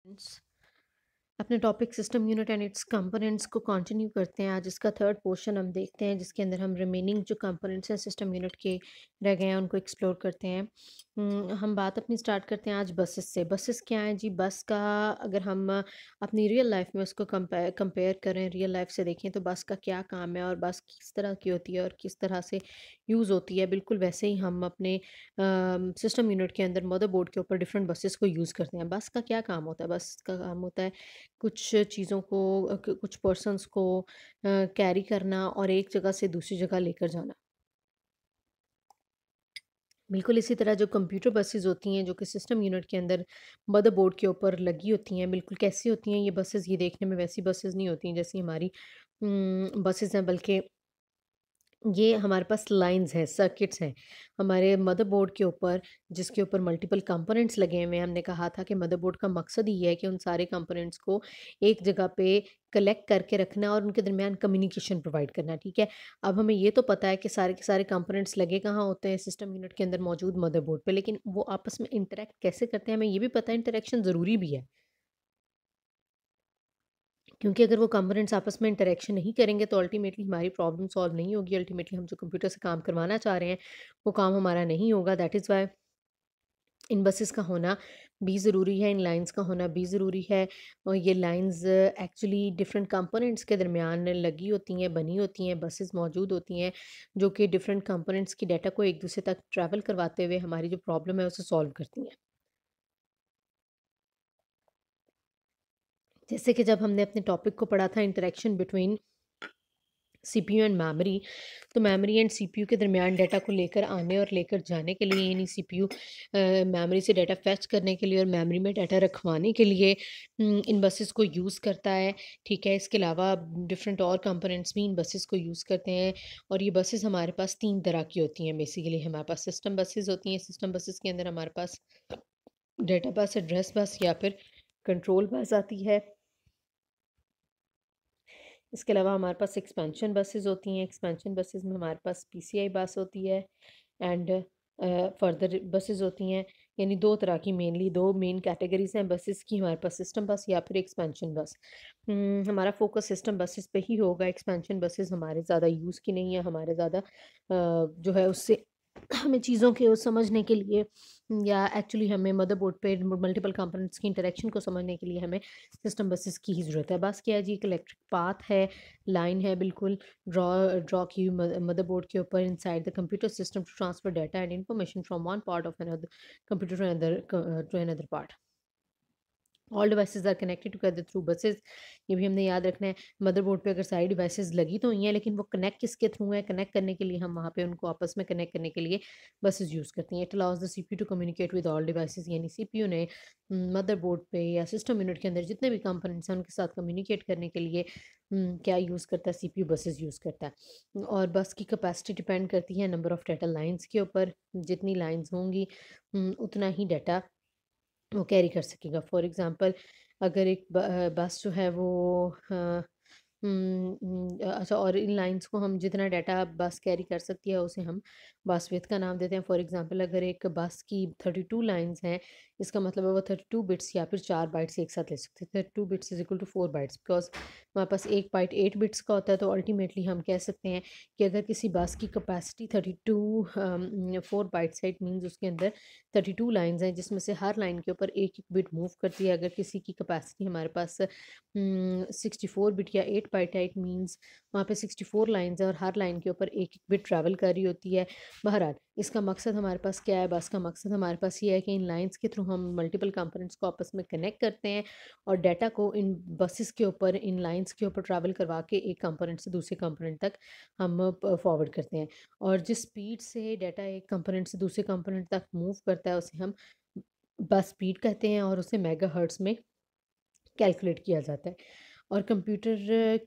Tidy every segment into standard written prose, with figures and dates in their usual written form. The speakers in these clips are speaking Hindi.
Friends, अपने topic system unit and it's components को कंटिन्यू करते हैं। आज इसका थर्ड पोर्शन हम देखते हैं जिसके अंदर हम रिमेनिंग जो कंपोनेंट्स हैं सिस्टम यूनिट के रह गए हैं उनको एक्सप्लोर करते हैं। हम बात अपनी स्टार्ट करते हैं आज बसेस से। बसेस क्या है जी? बस का अगर हम अपनी रियल लाइफ में उसको कंपेयर कंपेयर करें, रियल लाइफ से देखें तो बस का क्या काम है और बस किस तरह की होती है और किस तरह से यूज़ होती है, बिल्कुल वैसे ही हम अपने सिस्टम यूनिट के अंदर मदरबोर्ड के ऊपर डिफरेंट बसेस को यूज़ करते हैं। बस का क्या काम होता है? बस का काम होता है कुछ चीज़ों को कुछ पर्सन्स को कैरी करना और एक जगह से दूसरी जगह लेकर जाना। बिल्कुल इसी तरह जो कंप्यूटर बसेस होती हैं जो कि सिस्टम यूनिट के अंदर मदरबोर्ड के ऊपर लगी होती हैं, बिल्कुल कैसी होती हैं ये बसेस? ये देखने में वैसी बसेस नहीं होती हैं जैसी हमारी बसेस हैं, बल्कि ये हमारे पास लाइन्स हैं, सर्किट्स हैं, हमारे मदरबोर्ड के ऊपर, जिसके ऊपर मल्टीपल कंपोनेंट्स लगे हुए हैं। हमने कहा था कि मदरबोर्ड का मकसद ही है कि उन सारे कंपोनेंट्स को एक जगह पे कलेक्ट करके रखना और उनके दरमियान कम्युनिकेशन प्रोवाइड करना, ठीक है? अब हमें ये तो पता है कि सारे के सारे कंपोनेंट्स लगे कहाँ होते हैं सिस्टम यूनिट के अंदर मौजूद मदरबोर्ड पे, लेकिन वो आपस में इंटरैक्ट कैसे करते हैं हमें ये भी पता है, इंटरैक्शन ज़रूरी भी है। क्योंकि अगर वो कंपोनेंट्स आपस में इंटरेक्शन नहीं करेंगे तो अल्टीमेटली हमारी प्रॉब्लम सॉल्व नहीं होगी। अल्टीमेटली हम जो कंप्यूटर से काम करवाना चाह रहे हैं वो काम हमारा नहीं होगा। That is why in buses का होना भी ज़रूरी है, इन लाइंस का होना भी ज़रूरी है। और ये लाइंस एक्चुअली डिफरेंट कंपोनेंट्स के दरमियान लगी होती हैं, बनी होती हैं, बसेस मौजूद होती हैं जो कि डिफरेंट कंपोनेंट्स की डाटा को एक दूसरे तक ट्रैवल करवाते हुए हमारी जो प्रॉब्लम है उसे सॉल्व करती हैं। जैसे कि जब हमने अपने टॉपिक को पढ़ा था interaction between CPU and memory, तो मेमोरी एंड सीपीयू के दरमियान डाटा को लेकर आने और लेकर जाने के लिए, यानी सीपीयू मेमोरी से डाटा फेच करने के लिए और मेमोरी में डाटा रखवाने के लिए इन बसेस को यूज़ करता है, ठीक है? इसके अलावा डिफरेंट और कंपोनेंट्स भी इन बसेस को यूज़ करते हैं। और ये बसेस हमारे पास 3 तरह की होती हैं बेसिकली। हमारे पास सिस्टम बसेस होती हैं, सिस्टम बसेस के अंदर हमारे पास डाटा बस, एड्रेस बस या फिर कंट्रोल बस आती है। इसके अलावा हमारे पास एक्सपेंशन बसेस होती हैं। एक्सपेंशन बसेस में हमारे पास पीसीआई बस होती है एंड फर्दर बसेस होती हैं। यानी 2 तरह की, मेनली 2 मेन कैटेगरीज़ हैं बसेस की, हमारे पास सिस्टम बस या फिर एक्सपेंशन बस। हमारा फोकस सिस्टम बसेस पे ही होगा। एक्सपेंशन बसेस हमारे ज़्यादा यूज़ की नहीं है, हमारे ज़्यादा जो है उससे हमें चीज़ों के समझने के लिए या एक्चुअली हमें मदरबोर्ड पे मल्टीपल कंपोनेंट्स की इंटरेक्शन को समझने के लिए हमें सिस्टम बसेस की ही ज़रूरत है। बस क्या है जी, एक इलेक्ट्रिक पाथ है, लाइन है बिल्कुल ड्रॉ ड्रॉ की हुई मदरबोर्ड के ऊपर inside the computer system to transfer data and information from one part of another computer to another part. All devices are connected together through buses. ये भी हमने याद रखना है। मदरबोर्ड पे अगर सारी डिवाइसेस लगी तो हुई हैं, लेकिन वो कनेक्ट किसके थ्रू है? कनेक्ट करने के लिए हम वहाँ पे उनको आपस में कनेक्ट करने के लिए बसेस यूज़ करती हैं। It allows the CPU to communicate with all devices, यानी सीपीयू ने मदरबोर्ड पे या सिस्टम यूनिट के अंदर जितने भी कंपोनेंट्स हैं उनके साथ कम्युनिकेट करने के लिए क्या यूज़ करता है? सीपीयू बसेस यूज़ करता है। और बस की कैपेसिटी डिपेंड करती है नंबर ऑफ डाटा लाइन्स के ऊपर। जितनी लाइन्स होंगी उतना ही डाटा वो कैरी कर सकेगा। फॉर एग्ज़ाम्पल अगर एक बस जो है वो अ, अच्छा, और इन लाइन्स को हम जितना डाटा बस कैरी कर सकती है उसे हम बस विड्थ का नाम देते हैं। फॉर एग्ज़ाम्पल अगर एक बस की 32 लाइन्स हैं, इसका मतलब है वो 32 बिट्स या फिर 4 बाइट्स एक साथ ले सकते हैं। 32 bits is equal to 4 bytes, because हमारे पास एक बाइट 8 बिट्स का होता है। तो अल्टीमेटली हम कह सकते हैं कि अगर किसी बस की कैपेसिटी 32 4 बाइट्स है, इट मीन्स उसके अंदर 32 लाइन्स हैं जिसमें से हर लाइन के ऊपर एक-एक बिट मूव करती है। अगर किसी की कैपेसिटी हमारे पास 64 बिट या 8 बाइट है, इट मीन्स वहाँ पे 64 लाइन्स हैं और हर लाइन के ऊपर एक-एक बिट ट्रैवल कर रही होती है। बहरहाल इसका मकसद हमारे पास क्या है? बस का मकसद हमारे पास ये है कि इन लाइन्स के थ्रू हम मल्टीपल कंपोनेंट्स को आपस में कनेक्ट करते हैं और डाटा को इन बसेस के ऊपर, इन लाइन्स के ऊपर ट्रैवल करवा के एक कंपोनेंट से दूसरे कंपोनेंट तक हम फॉरवर्ड करते हैं। और जिस स्पीड से डाटा एक कंपोनेंट से दूसरे कंपोनेंट तक मूव करता है उसे हम बस स्पीड कहते हैं और उसे मेगाहर्ट्ज़ में कैलकुलेट किया जाता है। और कंप्यूटर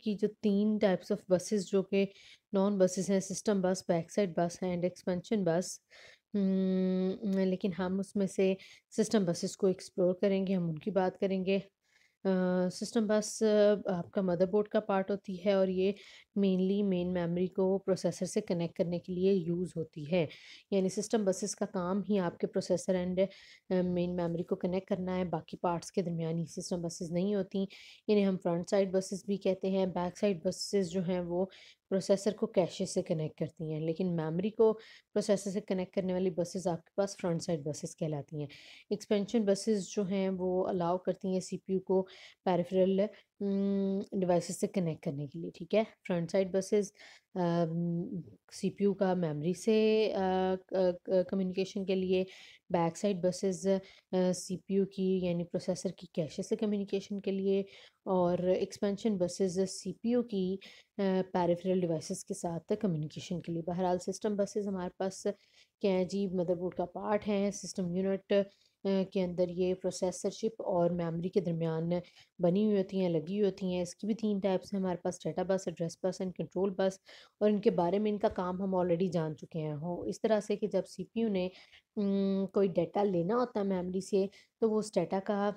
की जो 3 टाइप्स ऑफ बसेस जो कि नॉन बसेस हैं, सिस्टम बस, बैकसाइड बस एंड एक्सपेंशन बस। लेकिन हम उसमें से सिस्टम बसेस को एक्सप्लोर करेंगे, हम उनकी बात करेंगे। सिस्टम बस आपका मदरबोर्ड का पार्ट होती है और ये मेनली मेन मेमोरी को प्रोसेसर से कनेक्ट करने के लिए यूज़ होती है। यानी सिस्टम बसेस का काम ही आपके प्रोसेसर एंड मेन मेमोरी को कनेक्ट करना है, बाकी पार्ट्स के दरमियान ही सिस्टम बसेस नहीं होती। इन्हें हम फ्रंट साइड बसेस भी कहते हैं। बैक साइड बसेस जो हैं वो प्रोसेसर को कैशे से कनेक्ट करती हैं, लेकिन मेमोरी को प्रोसेसर से कनेक्ट करने वाली बसेस आपके पास फ्रंट साइड बसेस कहलाती हैं। एक्सपेंशन बसेस जो हैं वो अलाउ करती हैं सीपीयू को पेरिफेरल डिवाइसेस से कनेक्ट करने के लिए, ठीक है। फ्रंट साइड बसेस सीपीयू का मेमोरी से कम्युनिकेशन के लिए, बैक साइड बसेस सीपीयू की यानी प्रोसेसर की कैशे से कम्युनिकेशन के लिए, और एक्सपेंशन बसेस सीपीयू की पेरिफेरल डिवाइसेस के साथ कम्युनिकेशन के लिए। बहरहाल सिस्टम बसेस हमारे पास क्या है जी, मदरबोर्ड का पार्ट है। सिस्टम यूनिट के अंदर ये प्रोसेसर चिप और मेमोरी के दरमियान बनी हुई होती हैं, लगी हुई होती हैं। इसकी भी 3 टाइप्स हैं हमारे पास, data bus, address bus and control bus. और इनके बारे में इनका काम हम ऑलरेडी जान चुके हैं। हो इस तरह से कि जब सीपीयू ने कोई डाटा लेना होता है मेमोरी से, तो वो उस डाटा का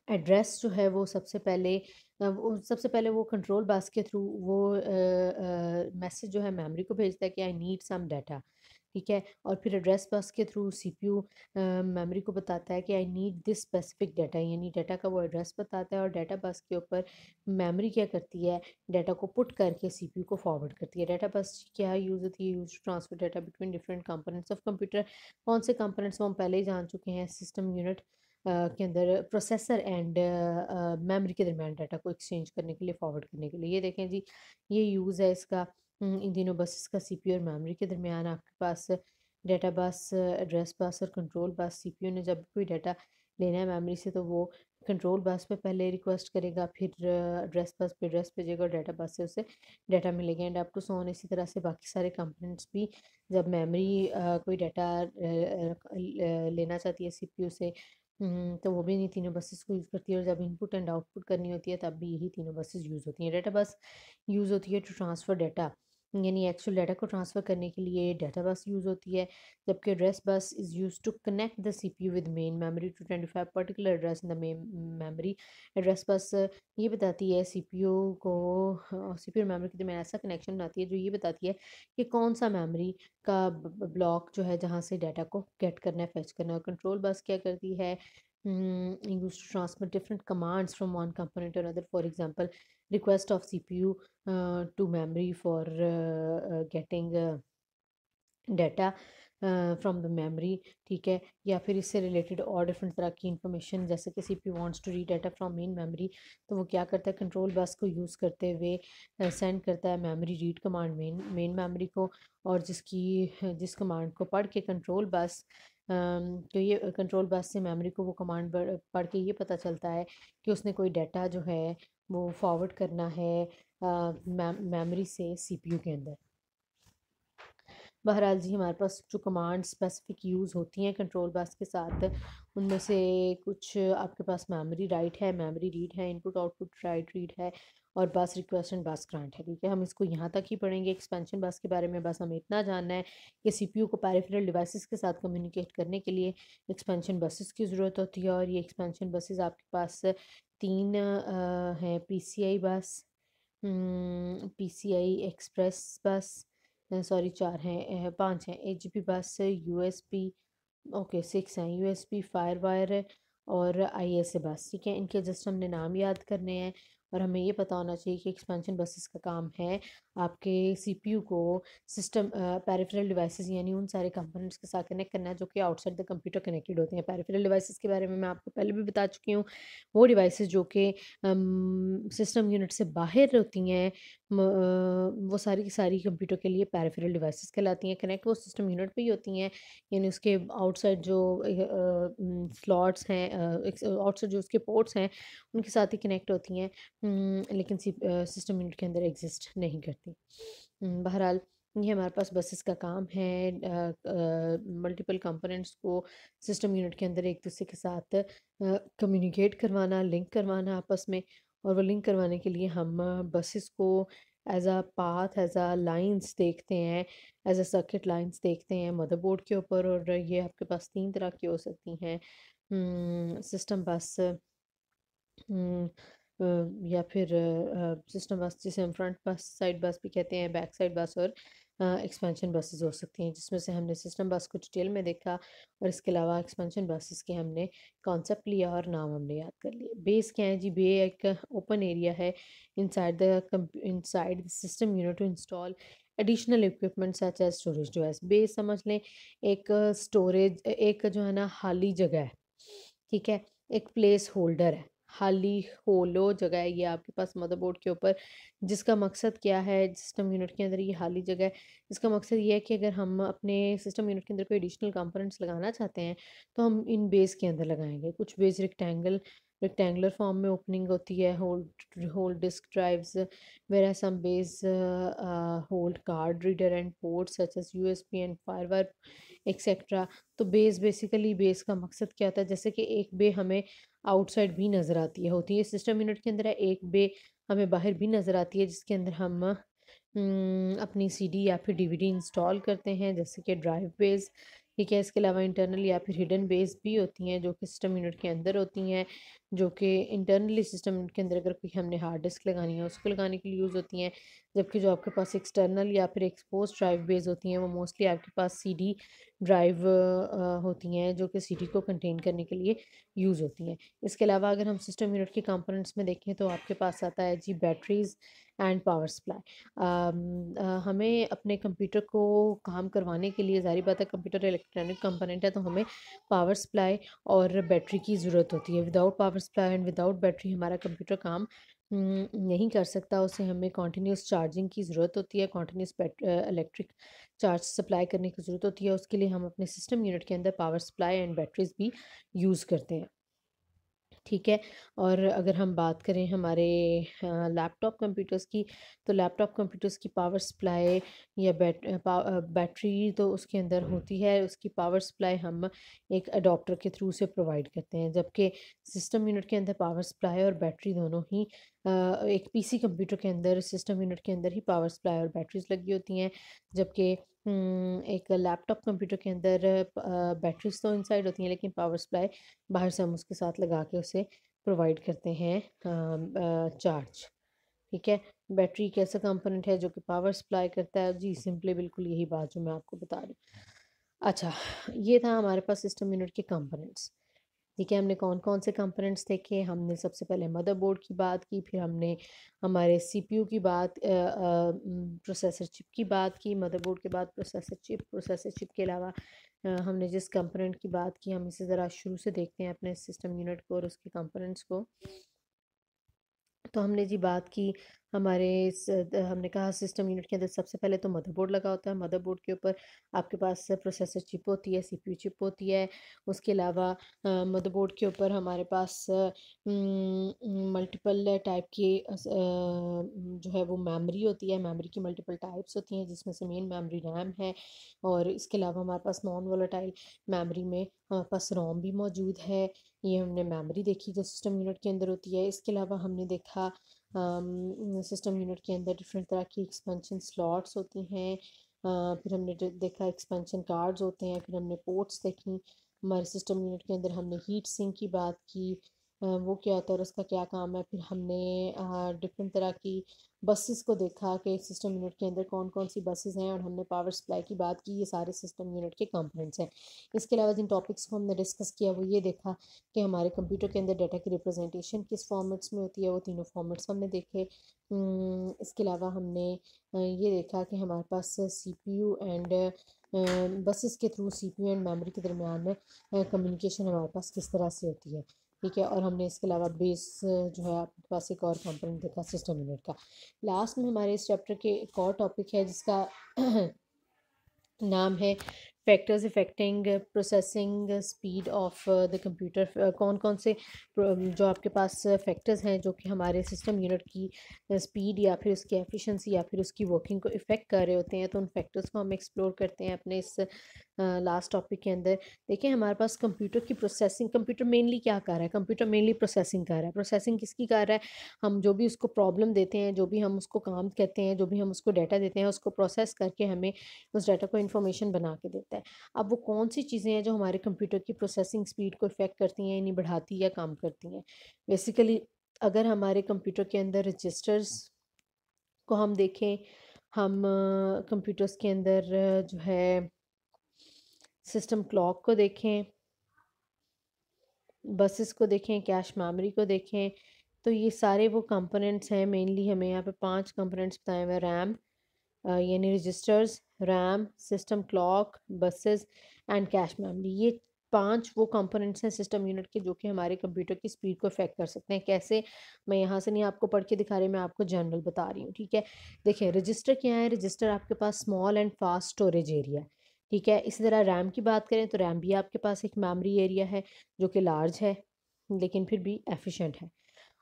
एड्रेस जो है वो सबसे पहले वो कंट्रोल बस के थ्रू वो मैसेज जो है मेमोरी को भेजता है कि आई नीड सम डाटा, ठीक है। और फिर एड्रेस बस के थ्रू सीपीयू मेमोरी को बताता है कि I need this specific data, यानी डाटा का वो एड्रेस बताता है। और डाटा बस के ऊपर मेमोरी क्या करती है, डाटा को पुट करके सीपीयू को फॉरवर्ड करती है। डाटा बस क्या यूज़ होती है, use to transfer data between different components of computer. कौन से कंपोनेंट्स वो हम पहले ही जान चुके हैं, सिस्टम यूनिट के अंदर प्रोसेसर एंड मेमोरी के दरमियान डाटा को एक्सचेंज करने के लिए, फॉरवर्ड करने के लिए। ये देखें जी, ये यूज़ है इसका इन तीनों बसेस का सीपीयू और मेमोरी के दरमियान। आपके पास डाटा बस, एड्रेस बस और कंट्रोल बस। सीपीयू ने जब कोई डाटा लेना है मेमोरी से, तो वो कंट्रोल बस पे पहले रिक्वेस्ट करेगा, फिर एड्रेस बस पे एड्रेस भेजेगा और डाटा बस से उसे डाटा मिलेगा। And up to so on, इसी तरह से बाकी सारे कंपोनेंट्स भी जब मेमोरी कोई डाटा लेना चाहती है सीपीयू से, तो वो भी इन्हीं तीनों बसेस को यूज़ करती है। और जब इनपुट एंड आउटपुट करनी होती है, तब भी यही तीनों बसेस यूज़ होती हैं। डाटा बस यूज़ होती है टू ट्रांसफ़र डाटा, यानी एक्चुअल डाटा को ट्रांसफ़र करने के लिए डाटा बस यूज़ होती है। जबकि address bus is use to connect the CPU with main memory to 25 particular address in the main memory. Address bus ये बताती है सीपीयू को, सीपीयू और मेमोरी के दरमियान ऐसा कनेक्शन बनाती है जो ये बताती है कि कौन सा मेमोरी का ब्लॉक जो है जहाँ से डाटा को गेट करना है, फेच करना है। और कंट्रोल बस क्या करती है, used to transmit different commands from one component to another. For example, request of CPU to memory for getting data from the memory, ठीक है। या फिर इससे रिलेटेड और डिफरेंट तरह की इंफॉर्मेशन, जैसे कि CPU wants to read data from main memory, तो वो क्या करता है, कंट्रोल बस को यूज़ करते हुए सेंड करता है memory read command main memory को। और जिस कमांड को पढ़ के कंट्रोल बस तो ये कंट्रोल बस से मेमोरी को वो कमांड पढ़ के ये पता चलता है कि उसने कोई डाटा जो है वो फॉरवर्ड करना है मेमोरी से सीपीयू के अंदर। बहरहाल जी, हमारे पास जो कमांड स्पेसिफिक यूज़ होती हैं कंट्रोल बस के साथ, उनमें से कुछ आपके पास मेमोरी राइट है, मेमोरी रीड है, इनपुट आउटपुट राइट रीड है, और बस रिक्वेस्ट एंड बस ग्रांट है, ठीक है। हम इसको यहाँ तक ही पढ़ेंगे। एक्सपेंशन बस के बारे में बस हमें इतना जानना है कि सीपीयू को पेरिफेरल डिवाइसेस के साथ कम्युनिकेट करने के लिए एक्सपेंशन बसेस की ज़रूरत होती है। और ये एक्सपेंशन बसेस आपके पास 3 हैं, पीसीआई बस, पीसीआई एक्सप्रेस बस, सॉरी 4 हैं, 5 हैं, एचजीपी बस, यूएसबी, ओके 6 हैं, यूएसबी फायर वायर और आईएसए बस, ठीक है। इनके जस्ट हमने नाम याद करने हैं। और हमें ये पता होना चाहिए कि एक्सपेंशन बसेस का काम है आपके सीपीयू को सिस्टम पेरिफेरल डिवाइसेस यानी उन सारे कंपोनेंट्स के साथ कनेक्ट करना है जो कि आउटसाइड द कंप्यूटर कनेक्टेड होते हैं। पेरिफेरल डिवाइसेस के बारे में मैं आपको पहले भी बता चुकी हूँ। वो डिवाइसेस जो कि सिस्टम यूनिट से बाहर होती हैं, वो सारी की सारी कंप्यूटर के लिए पेरिफेरल डिवाइसेस कहलाती हैं। कनेक्ट वो सिस्टम यूनिट पे ही होती हैं, यानी उसके आउटसाइड जो स्लॉट्स हैं, आउटसाइड जो उसके पोर्ट्स हैं, उनके साथ ही कनेक्ट होती हैं, लेकिन सिस्टम यूनिट के अंदर एग्जिस्ट नहीं करती। बहरहाल ये हमारे पास बसेस का काम है मल्टीपल कंपोनेंट्स को सिस्टम यूनिट के अंदर एक दूसरे के साथ कम्युनिकेट करवाना, लिंक करवाना आपस में। और वो लिंक करवाने के लिए हम बसेस को as a path, as a lines देखते हैं, एज अ सर्किट लाइंस देखते हैं मदरबोर्ड के ऊपर। और ये आपके पास 3 तरह की हो सकती हैं, सिस्टम बस, या फिर सिस्टम बस, जिसे हम फ्रंट बस, साइड बस भी कहते हैं, बैक साइड बस, और एक्सपेंशन बसेस हो सकती हैं, जिसमें से हमने सिस्टम बस को डिटेल में देखा, और इसके अलावा एक्सपेंशन बसेस के हमने कॉन्सेप्ट लिया और नाम हमने याद कर लिए। बेस क्या है जी? बे एक ओपन एरिया है inside the system unit to install additional equipment such as storage device. Bays समझ लें एक स्टोरेज, एक जो है ना खाली जगह है, ठीक है, एक प्लेस होल्डर है, खाली होलो जगह है ये आपके पास मदरबोर्ड के ऊपर, जिसका मकसद क्या है? सिस्टम यूनिट के अंदर ये खाली जगह है, इसका मकसद ये है कि अगर हम अपने सिस्टम यूनिट के अंदर कोई एडिशनल कंपोनेंट्स लगाना चाहते हैं तो हम इन बेस के अंदर लगाएंगे। कुछ बेस रेक्टेंगुलर फॉर्म में ओपनिंग होती है, hold disk drives, whereas some base hold card reader and ports such as USB and firewire etcetera. तो बेस का मकसद क्या होता है? जैसे कि एक बे हमें आउटसाइड भी नज़र आती है, होती है सिस्टम यूनिट के अंदर है, एक बे हमें बाहर भी नज़र आती है, जिसके अंदर हम अपनी सीडी या फिर डीवीडी इंस्टॉल करते हैं, जैसे कि ड्राइव बेस, ठीक है। इसके अलावा इंटरनल या फिर हिडन बेस भी होती हैं, जो कि सिस्टम यूनिट के अंदर होती हैं, जो कि इंटरनली सिस्टम यूनिट के अंदर अगर कोई हमने हार्ड डिस्क लगानी है उसको लगाने के लिए यूज़ होती हैं। जबकि जो आपके पास एक्सटर्नल या फिर एक्सपोज ड्राइव बेस होती हैं, वो मोस्टली आपके पास सीडी ड्राइव होती हैं, जो कि सीडी को कंटेन करने के लिए यूज़ होती हैं। इसके अलावा अगर हम सिस्टम यूनिट के कंपोनेंट्स में देखें तो आपके पास आता है जी बैटरीज एंड पावर सप्लाई। हमें अपने कंप्यूटर को काम करवाने के लिए, ज़ाहिर बात है कंप्यूटर इलेक्ट्रॉनिक कंपोनेंट है, तो हमें पावर सप्लाई और बैटरी की ज़रूरत होती है। Without power supply and without battery हमारा कंप्यूटर काम नहीं कर सकता। उसे हमें कॉन्टीन्यूस चार्जिंग की ज़रूरत होती है, कॉन्टीन्यूस इलेक्ट्रिक चार्ज सप्लाई करने की ज़रूरत होती है। उसके लिए हम अपने सिस्टम यूनिट के अंदर पावर सप्लाई एंड बैटरीज भी यूज़ करते हैं, ठीक है। और अगर हम बात करें हमारे लैपटॉप कंप्यूटर्स की, तो लैपटॉप कंप्यूटर्स की पावर सप्लाई या बैटरी तो उसके अंदर होती है, उसकी पावर सप्लाई हम एक अडॉप्टर के थ्रू से प्रोवाइड करते हैं। जबकि सिस्टम यूनिट के अंदर पावर सप्लाई और बैटरी दोनों ही एक पीसी कंप्यूटर के अंदर सिस्टम यूनिट के अंदर ही पावर सप्लाई और बैटरीज लगी होती हैं, जबकि एक लैपटॉप कंप्यूटर के अंदर बैटरीज तो इनसाइड होती हैं, लेकिन पावर सप्लाई बाहर से हम उसके साथ लगा के उसे प्रोवाइड करते हैं चार्ज, ठीक है। बैटरी एक ऐसा कंपोनेंट है जो कि पावर सप्लाई करता है जी, सिंपली बिल्कुल यही बात जो मैं आपको बता रही हूँ। अच्छा, ये था हमारे पास सिस्टम यूनिट के कंपोनेंट्स, ठीक है। हमने कौन कौन से कंपोनेंट्स देखे? हमने सबसे पहले मदरबोर्ड की बात की, फिर हमने हमारे सीपीयू की बात, प्रोसेसर चिप की बात की, मदरबोर्ड के बाद प्रोसेसर चिप के अलावा हमने जिस कंपोनेंट की बात की, हम इसे ज़रा शुरू से देखते हैं अपने सिस्टम यूनिट को और उसके कंपोनेंट्स को। तो हमने जी बात की हमने कहा सिस्टम यूनिट के अंदर सबसे पहले तो मदरबोर्ड लगा होता है। मदरबोर्ड के ऊपर आपके पास प्रोसेसर चिप होती है, सीपीयू चिप होती है। उसके अलावा मदरबोर्ड के ऊपर हमारे पास मल्टीपल टाइप की जो है वो मेमोरी होती है। मेमोरी की मल्टीपल टाइप्स होती हैं, जिसमें से मेन मेमोरी रैम है, और इसके अलावा हमारे पास नॉन वोलेटाइल मेमोरी में हमारे पास रोम भी मौजूद है। ये हमने मेमोरी देखी जो सिस्टम यूनिट के अंदर होती है। इसके अलावा हमने देखा सिस्टम यूनिट के अंदर डिफरेंट तरह की एक्सपेंशन स्लॉट्स होती हैं। फिर हमने देखा एक्सपेंशन कार्ड्स होते हैं। फिर हमने पोर्ट्स देखी हमारे सिस्टम यूनिट के अंदर। हमने हीट सिंक की बात की, वो क्या होता है और उसका क्या काम है। फिर हमने डिफरेंट तरह की बसेस को देखा कि सिस्टम यूनिट के अंदर कौन कौन सी बसेस हैं, और हमने पावर सप्लाई की बात की। ये सारे सिस्टम यूनिट के कंपोनेंट्स हैं। इसके अलावा जिन टॉपिक्स को हमने डिस्कस किया वो ये देखा कि हमारे कंप्यूटर के अंदर डाटा की रिप्रेजेंटेशन किस फॉर्मेट्स में होती है, वो तीनों फॉर्मेट्स हमने देखे। इसके अलावा हमने ये देखा कि हमारे पास सीपीयू एंड बसेस के थ्रू सीपीयू एंड मेमोरी के दरमियान कम्युनिकेशन हमारे पास किस तरह से होती है, ठीक है। और हमने इसके अलावा बेस जो है आपके पास एक और कंपोनेंट देखा सिस्टम यूनिट का। लास्ट में हमारे इस चैप्टर के एक और टॉपिक है जिसका नाम है factors affecting processing speed of the computer. कौन कौन से जो आपके पास फैक्टर्स हैं जो कि हमारे सिस्टम यूनिट की स्पीड या फिर उसकी एफिशिएंसी या फिर उसकी वर्किंग को इफ़ेक्ट कर रहे होते हैं, तो उन फैक्टर्स को हम एक्सप्लोर करते हैं अपने इस लास्ट टॉपिक के अंदर। देखिए हमारे पास कंप्यूटर की प्रोसेसिंग, कंप्यूटर मेनली क्या कर रहा है? कंप्यूटर मेनली प्रोसेसिंग कर रहा है। प्रोसेसिंग किसकी कर रहा है? हम जो भी उसको प्रॉब्लम देते हैं, जो भी हम उसको काम कहते हैं, जो भी हम उसको डाटा देते हैं, उसको प्रोसेस करके हमें उस डाटा को इन्फॉर्मेशन बना के देता है। अब वो कौन सी चीज़ें हैं जो हमारे कंप्यूटर की प्रोसेसिंग स्पीड को इफ़ेक्ट करती हैं, यानी बढ़ाती या कम करती हैं? बेसिकली अगर हमारे कंप्यूटर के अंदर रजिस्टर्स को हम देखें, हम कंप्यूटर्स के अंदर जो है सिस्टम क्लॉक को देखें, बसेस को देखें, कैश मेमोरी को देखें, तो ये सारे वो कंपोनेंट्स हैं। मेनली हमें यहाँ पे 5 कंपोनेंट्स बताए हुए हैं। रैम यानी registers, RAM, system clock, buses and cache memory. ये 5 वो कंपोनेंट्स हैं सिस्टम यूनिट के जो कि हमारे कंप्यूटर की स्पीड को अफेक्ट कर सकते हैं। कैसे, मैं यहाँ से नहीं आपको पढ़ के दिखा रही, मैं आपको जनरल बता रही हूँ, ठीक है। देखिए रजिस्टर क्या है, रजिस्टर आपके पास small and fast storage area है, ठीक है। इसी तरह रैम की बात करें तो रैम भी आपके पास एक मेमोरी एरिया है जो कि लार्ज है लेकिन फिर भी एफिशिएंट है।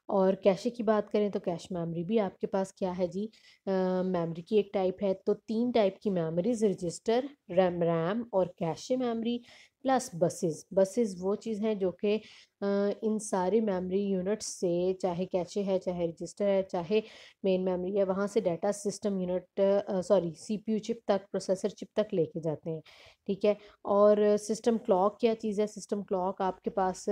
और कैशे की बात करें तो कैश मेमोरी भी आपके पास क्या है जी, मेमोरी की एक टाइप है। तो 3 टाइप की मेमोरीज, रजिस्टर, रैम और cache memory plus buses. Buses वो चीज़ है जो कि इन सारे मेमोरी यूनिट्स से, चाहे कैशे है, चाहे रजिस्टर है, चाहे मेन मेमोरी है, वहाँ से data system unit sorry CPU chip तक, प्रोसेसर चिप तक लेके जाते हैं, ठीक है। और सिस्टम क्लॉक क्या चीज़ है, सिस्टम क्लॉक आपके पास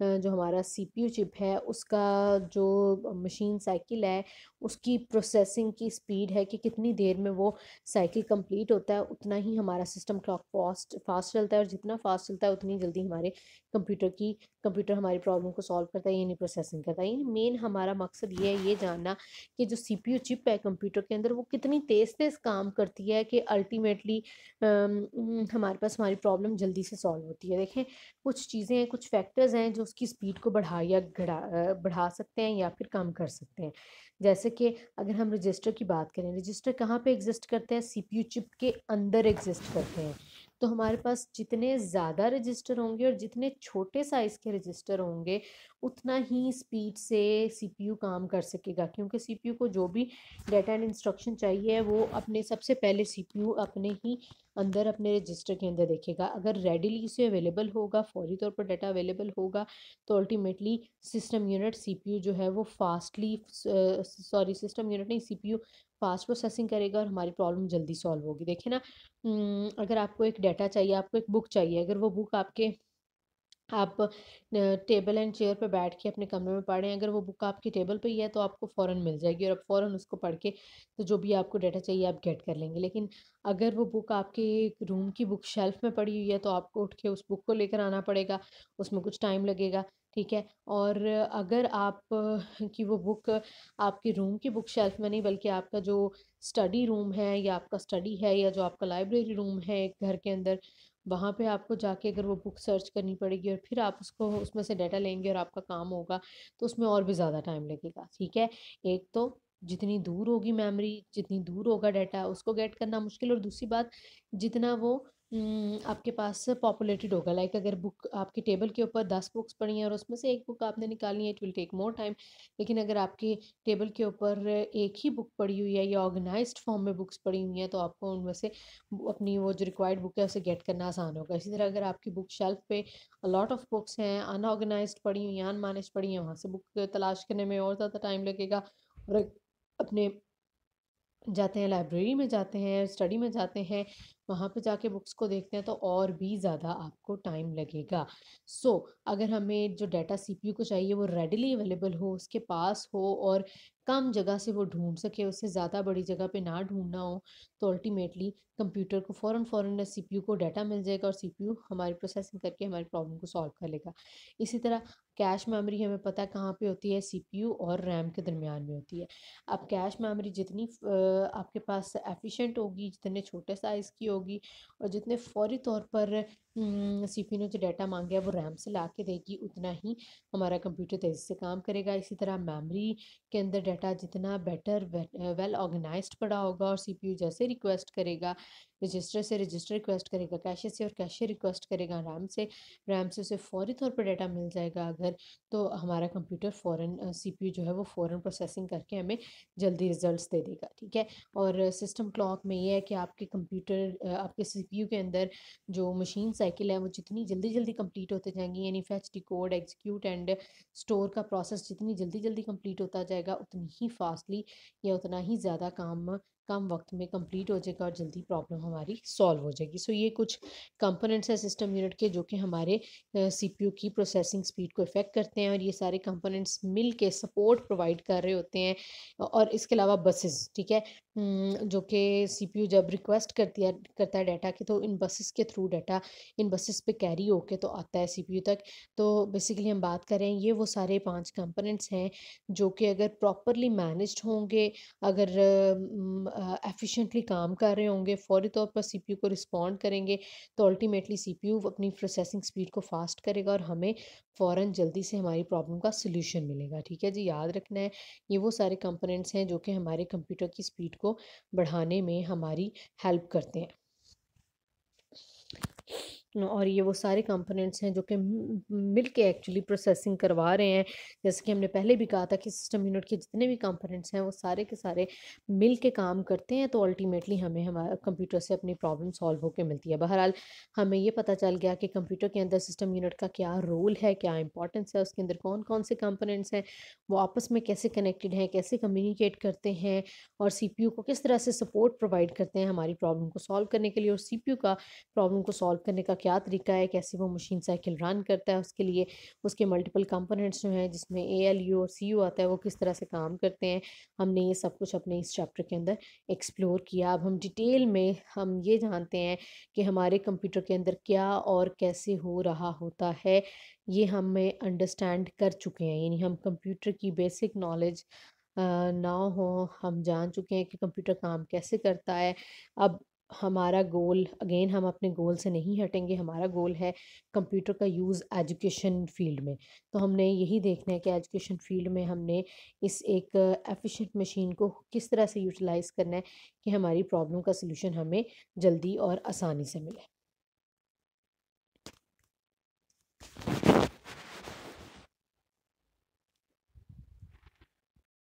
जो हमारा सीपीयू चिप है उसका जो मशीन साइकिल है उसकी प्रोसेसिंग की स्पीड है कि कितनी देर में वो साइकिल कंप्लीट होता है, उतना ही हमारा सिस्टम क्लॉक फास्ट फास्ट चलता है। और जितना फास्ट चलता है उतनी जल्दी हमारे कंप्यूटर हमारी प्रॉब्लम को सॉल्व करता है, यानी प्रोसेसिंग करता है। यानी मेन हमारा मकसद ये है ये जानना कि जो सीपीयू चिप है कंप्यूटर के अंदर वो कितनी तेज़ तेज़ काम करती है कि अल्टीमेटली हमारे पास हमारी प्रॉब्लम जल्दी से सॉल्व होती है। देखें कुछ चीज़ें हैं, कुछ फैक्टर्स हैं जो उसकी स्पीड को बढ़ा सकते हैं या फिर कम कर सकते हैं। जैसे कि अगर हम रजिस्टर की बात करें, रजिस्टर कहाँ पे एग्जिस्ट करते हैं, सीपीयू चिप के अंदर एग्जिस्ट करते हैं। तो हमारे पास जितने ज़्यादा रजिस्टर होंगे और जितने छोटे साइज़ के रजिस्टर होंगे उतना ही स्पीड से सीपीयू काम कर सकेगा, क्योंकि सीपीयू को जो भी डाटा एंड इंस्ट्रक्शन चाहिए वो अपने सबसे पहले सीपीयू अपने ही अंदर अपने रजिस्टर के अंदर देखेगा। अगर रेडिली उसे अवेलेबल होगा, फौरी तौर पर डाटा अवेलेबल होगा, तो अल्टीमेटली सिस्टम यूनिट सीपीयू जो है वो फास्टली सॉरी सिस्टम यूनिट नहीं, सीपीयू फास्ट प्रोसेसिंग करेगा और हमारी प्रॉब्लम जल्दी सॉल्व होगी। देखिए ना, अगर आपको एक डाटा चाहिए, आपको एक बुक चाहिए, अगर वो बुक आपके आप टेबल एंड चेयर पे बैठ के अपने कमरे में पढ़ रहे हैं, अगर वो बुक आपकी टेबल पे ही है तो आपको फ़ौरन मिल जाएगी और आप फ़ौरन उसको पढ़ के तो जो भी आपको डाटा चाहिए आप गेट कर लेंगे। लेकिन अगर वो बुक आपके रूम की बुक शेल्फ में पड़ी हुई है तो आपको उठ के उस बुक को लेकर आना पड़ेगा, उसमें कुछ टाइम लगेगा, ठीक है। और अगर आप की वो बुक आपके रूम की बुक शेल्फ में नहीं बल्कि आपका जो स्टडी रूम है या आपका स्टडी है या जो आपका लाइब्रेरी रूम है एक घर के अंदर, वहाँ पे आपको जाके अगर वो बुक सर्च करनी पड़ेगी और फिर आप उसको उसमें से डाटा लेंगे और आपका काम होगा, तो उसमें और भी ज़्यादा टाइम लगेगा, ठीक है। एक तो जितनी दूर होगी मेमोरी, जितनी दूर होगा डाटा, उसको गेट करना मुश्किल, और दूसरी बात जितना वो आपके पास पॉपुलेटेड होगा। लाइक अगर बुक आपकी टेबल के ऊपर 10 बुक्स पड़ी हैं और उसमें से एक बुक आपने निकालनी है, it will take more time. लेकिन अगर आपकी टेबल के ऊपर एक ही बुक पड़ी हुई है या ऑर्गेनाइज्ड फॉर्म में बुक्स पड़ी हुई हैं तो आपको उनमें से अपनी वो जो रिक्वायर्ड बुक है उसे गेट करना आसान होगा। इसी तरह अगर आपकी बुक शेल्फ पे लॉट ऑफ बुक्स हैं, अनऑर्गेनाइज्ड पड़ी हुई हैं, अनमैनेज्ड पड़ी हैं, वहाँ से बुक तलाश करने में और ज़्यादा टाइम लगेगा। और अपने जाते हैं लाइब्रेरी में, जाते हैं स्टडी में, जाते हैं वहाँ पे जाके बुक्स को देखते हैं तो और भी ज़्यादा आपको टाइम लगेगा। सो अगर हमें जो डाटा सीपीयू को चाहिए वो रेडिली अवेलेबल हो, उसके पास हो और कम जगह से वो ढूंढ सके, उससे ज़्यादा बड़ी जगह पे ना ढूंढना हो, तो अल्टीमेटली कंप्यूटर को फ़ौरन फ़ौरन सीपीयू को डाटा मिल जाएगा और सीपीयू हमारी प्रोसेसिंग करके हमारी प्रॉब्लम को सॉल्व कर लेगा। इसी तरह कैश मेमोरी हमें पता है कहाँ पे होती है, सीपीयू और रैम के दरमियान में होती है। अब कैश मेमोरी जितनी आपके पास एफिशिएंट होगी, जितने छोटे साइज़ की होगी और जितने फौरी तौर पर सीपीयू ने जो डाटा मांगा है वो रैम से ला के देगी, उतना ही हमारा कंप्यूटर तेज़ी से काम करेगा। इसी तरह मेमोरी के अंदर डाटा जितना बेटर वेल ऑर्गेनाइज्ड पड़ा होगा और सीपीयू जैसे रिक्वेस्ट करेगा, रजिस्टर से रजिस्टर रिक्वेस्ट करेगा, कैशे से और कैशे रिक्वेस्ट करेगा रैम से उसे फौरी तौर पर डाटा मिल जाएगा अगर, तो हमारा कंप्यूटर फ़ौरन सीपीयू जो है वो फ़ौरन प्रोसेसिंग करके हमें जल्दी रिजल्ट्स दे देगा, ठीक है। और सिस्टम क्लॉक में ये है कि आपके आपके सीपीयू के अंदर जो मशीन साइकिल है वो जितनी जल्दी जल्दी कंप्लीट होते जाएंगी, यानी fetch, decode, execute and store का प्रोसेस जितनी जल्दी जल्दी कंप्लीट होता जाएगा उतनी ही फास्टली या उतना ही ज़्यादा काम कम वक्त में कंप्लीट हो जाएगा और जल्दी प्रॉब्लम हमारी सॉल्व हो जाएगी। सो ये कुछ कंपोनेंट्स हैं सिस्टम यूनिट के जो कि हमारे सीपीयू की प्रोसेसिंग स्पीड को इफ़ेक्ट करते हैं, और ये सारे कंपोनेंट्स मिल के सपोर्ट प्रोवाइड कर रहे होते हैं। और इसके अलावा बसेस, ठीक है, जो कि सीपीयू जब रिक्वेस्ट करता है डाटा की, तो इन बसेस के थ्रू डाटा इन बसेस पे कैरी होके तो आता है सीपीयू तक। तो बेसिकली हम बात करें, ये वो सारे 5 कंपोनेंट्स हैं जो कि अगर प्रॉपरली मैनेज्ड होंगे, अगर एफिशिएंटली काम कर रहे होंगे, फौरी तौर पर सीपीयू को रिस्पॉन्ड करेंगे, तो अल्टीमेटली सीपीयू अपनी प्रोसेसिंग स्पीड को फास्ट करेगा और हमें फ़ौरन जल्दी से हमारी प्रॉब्लम का सॉल्यूशन मिलेगा। ठीक है जी, याद रखना है, ये वो सारे कंपोनेंट्स हैं जो कि हमारे कंप्यूटर की स्पीड को बढ़ाने में हमारी हेल्प करते हैं। और ये वो सारे कंपोनेंट्स हैं जो कि मिल के एक्चुअली प्रोसेसिंग करवा रहे हैं। जैसे कि हमने पहले भी कहा था कि सिस्टम यूनिट के जितने भी कंपोनेंट्स हैं वो सारे के सारे मिल के काम करते हैं, तो अल्टीमेटली हमें हमारा कंप्यूटर से अपनी प्रॉब्लम सॉल्व होकर मिलती है। बहरहाल हमें ये पता चल गया कि कंप्यूटर के अंदर सिस्टम यूनिट का क्या रोल है, क्या इंपॉर्टेंस है, उसके अंदर कौन कौन से कंपोनेंट्स हैं, वो आपस में कैसे कनेक्टेड हैं, कैसे कम्युनिकेट करते हैं, और सीपीयू को किस तरह से सपोर्ट प्रोवाइड करते हैं हमारी प्रॉब्लम को सॉल्व करने के लिए, और सीपीयू का प्रॉब्लम को सॉल्व करने का क्या तरीका है, कैसे वो मशीन साइकिल रन करता है, उसके लिए उसके मल्टीपल कंपोनेंट्स जो हैं जिसमें एएलयू और सीयू आता है वो किस तरह से काम करते हैं। हमने ये सब कुछ अपने इस चैप्टर के अंदर एक्सप्लोर किया। अब हम डिटेल में हम ये जानते हैं कि हमारे कंप्यूटर के अंदर क्या और कैसे हो रहा होता है, ये हमें अंडरस्टैंड कर चुके हैं, यानी हम कंप्यूटर की बेसिक नॉलेज ना हो, हम जान चुके हैं कि कंप्यूटर काम कैसे करता है। अब हमारा गोल, अगेन हम अपने गोल से नहीं हटेंगे, हमारा गोल है कंप्यूटर का यूज़ एजुकेशन फील्ड में। तो हमने यही देखना है कि एजुकेशन फील्ड में हमने इस एक एफिशिएंट मशीन को किस तरह से यूटिलाइज़ करना है कि हमारी प्रॉब्लम का सलूशन हमें जल्दी और आसानी से मिले।